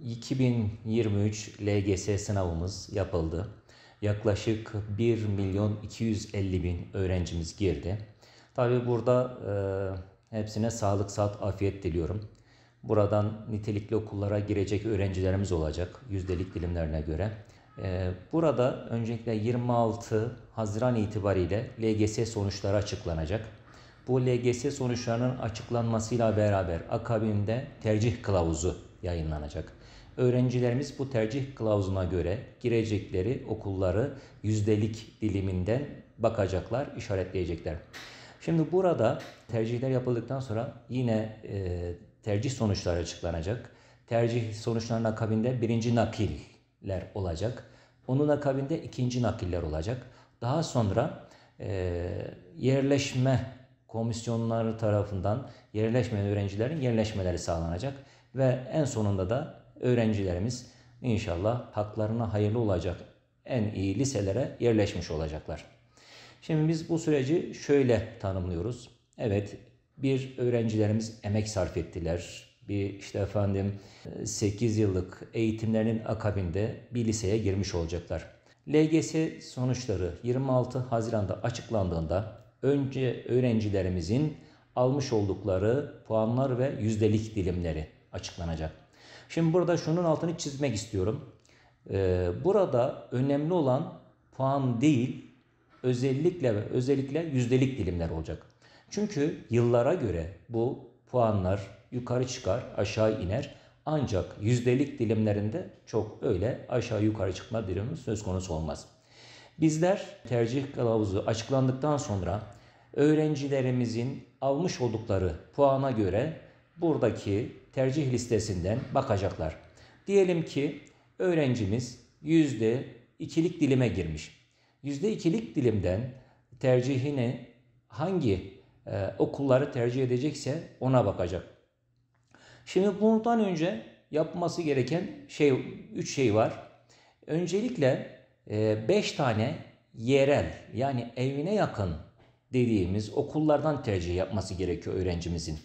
2023 LGS sınavımız yapıldı. Yaklaşık 1.250.000 öğrencimiz girdi. Tabi burada hepsine sağlık, sıhhat, afiyet diliyorum. Buradan nitelikli okullara girecek öğrencilerimiz olacak yüzdelik dilimlerine göre. Burada öncelikle 26 Haziran itibariyle LGS sonuçları açıklanacak. Bu LGS sonuçlarının açıklanmasıyla beraber akabinde tercih kılavuzu yayınlanacak. Öğrencilerimiz bu tercih kılavuzuna göre girecekleri okulları yüzdelik diliminden bakacaklar, işaretleyecekler. Şimdi burada tercihler yapıldıktan sonra yine tercih sonuçları açıklanacak. Tercih sonuçlarının akabinde birinci nakiller olacak. Onun akabinde ikinci nakiller olacak. Daha sonra yerleşme komisyonları tarafından yerleşmeyen öğrencilerin yerleşmeleri sağlanacak. Ve en sonunda da öğrencilerimiz inşallah haklarına hayırlı olacak en iyi liselere yerleşmiş olacaklar. Şimdi biz bu süreci şöyle tanımlıyoruz. Evet, bir öğrencilerimiz emek sarf ettiler. Bir 8 yıllık eğitimlerinin akabinde bir liseye girmiş olacaklar. LGS sonuçları 26 Haziran'da açıklandığında önce öğrencilerimizin almış oldukları puanlar ve yüzdelik dilimleri açıklanacak. Şimdi burada şunun altını çizmek istiyorum. Burada önemli olan puan değil, özellikle yüzdelik dilimler olacak. Çünkü yıllara göre bu puanlar yukarı çıkar, aşağı iner. Ancak yüzdelik dilimlerinde çok öyle aşağı yukarı çıkma dilimi söz konusu olmaz. Bizler tercih kılavuzu açıklandıktan sonra öğrencilerimizin almış oldukları puana göre buradaki tercih listesinden bakacaklar. Diyelim ki öğrencimiz %2'lik dilime girmiş. %2'lik dilimden tercihini hangi okulları tercih edecekse ona bakacak. Şimdi bundan önce yapması gereken 3 şey var. Öncelikle 5 tane yerel yani evine yakın dediğimiz okullardan tercih yapması gerekiyor öğrencimizin.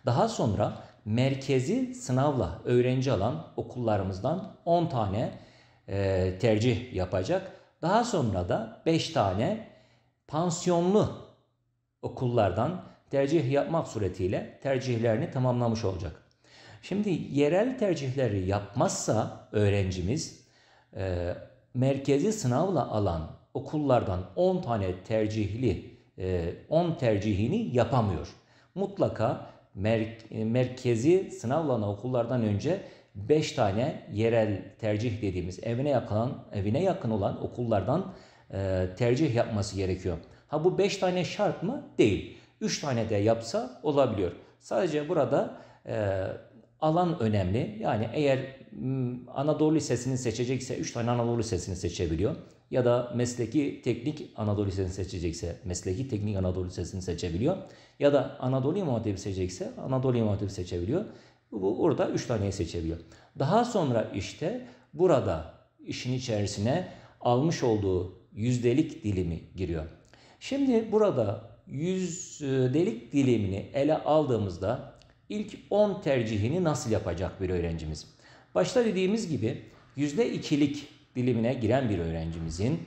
Daha sonra merkezi sınavla öğrenci alan okullarımızdan 10 tane tercih yapacak. Daha sonra da 5 tane pansiyonlu okullardan tercih yapmak suretiyle tercihlerini tamamlamış olacak. Şimdi yerel tercihleri yapmazsa öğrencimiz merkezi sınavla alan okullardan 10 tane 10 tercihini yapamıyor. Mutlaka merkezi sınavla alan okullardan önce 5 tane yerel tercih dediğimiz evine yakın olan okullardan tercih yapması gerekiyor. Ha bu 5 tane şart mı? Değil. 3 tane de yapsa olabiliyor. Sadece burada alan önemli. Yani eğer Anadolu Lisesi'ni seçecekse 3 tane Anadolu Lisesi'ni seçebiliyor. Ya da mesleki teknik Anadolu Lisesi'ni seçecekse mesleki teknik Anadolu Lisesi'ni seçebiliyor. Ya da Anadolu İmam Hatibi seçecekse Anadolu İmam Hatibi seçebiliyor. Orada 3 taneyi seçebiliyor. Daha sonra burada işin içerisine almış olduğu yüzdelik dilimi giriyor. Şimdi burada yüzdelik dilimini ele aldığımızda ilk 10 tercihini nasıl yapacak bir öğrencimiz? Başta dediğimiz gibi %2'lik dilimine giren bir öğrencimizin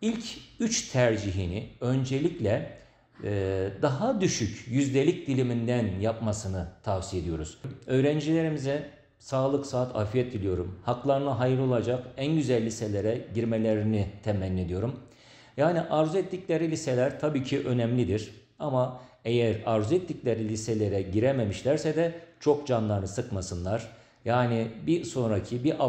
ilk 3 tercihini öncelikle daha düşük yüzdelik diliminden yapmasını tavsiye ediyoruz. Öğrencilerimize sağlık, sıhhat, afiyet diliyorum. Haklarına hayırlı olacak en güzel liselere girmelerini temenni ediyorum. Yani arzu ettikleri liseler tabii ki önemlidir. Ama eğer arzu ettikleri liselere girememişlerse de çok canlarını sıkmasınlar. Yani bir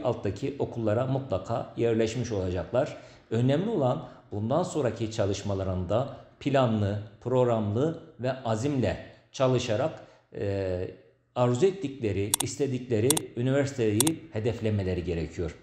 alttaki okullara mutlaka yerleşmiş olacaklar. Önemli olan bundan sonraki çalışmalarında planlı, programlı ve azimle çalışarak arzu ettikleri, istedikleri üniversiteyi hedeflemeleri gerekiyor.